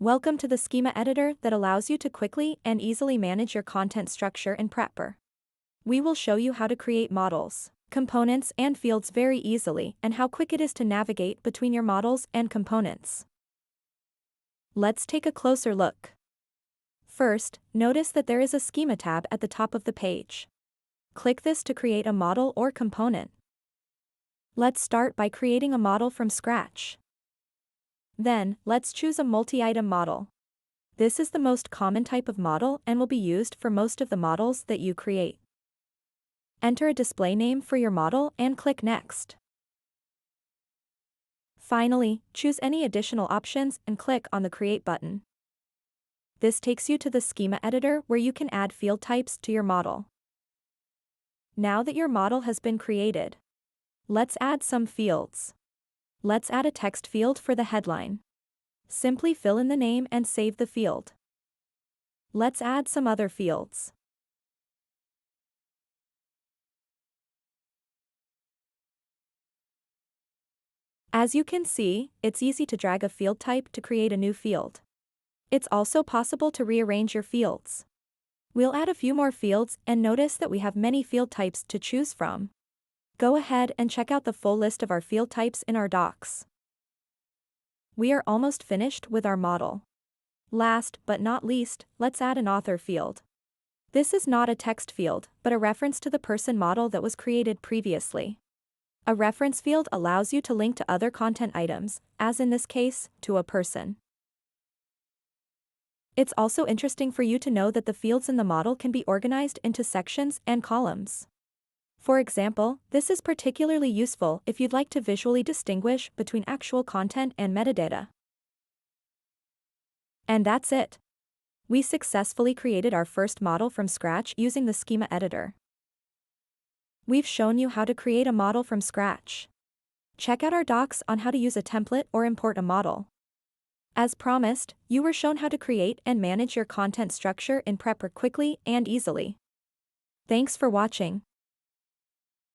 Welcome to the schema editor that allows you to quickly and easily manage your content structure in Prepr. We will show you how to create models, components, and fields very easily and how quick it is to navigate between your models and components. Let's take a closer look. First, notice that there is a schema tab at the top of the page. Click this to create a model or component. Let's start by creating a model from scratch. Then, let's choose a multi-item model. This is the most common type of model and will be used for most of the models that you create. Enter a display name for your model and click Next. Finally, choose any additional options and click on the Create button. This takes you to the schema editor where you can add field types to your model. Now that your model has been created, let's add some fields. Let's add a text field for the headline. Simply fill in the name and save the field. Let's add some other fields. As you can see, it's easy to drag a field type to create a new field. It's also possible to rearrange your fields. We'll add a few more fields and notice that we have many field types to choose from. Go ahead and check out the full list of our field types in our docs. We are almost finished with our model. Last but not least, let's add an author field. This is not a text field, but a reference to the person model that was created previously. A reference field allows you to link to other content items, as in this case, to a person. It's also interesting for you to know that the fields in the model can be organized into sections and columns. For example, this is particularly useful if you'd like to visually distinguish between actual content and metadata. And that's it. We successfully created our first model from scratch using the schema editor. We've shown you how to create a model from scratch. Check out our docs on how to use a template or import a model. As promised, you were shown how to create and manage your content structure in Prepr quickly and easily. Thanks for watching.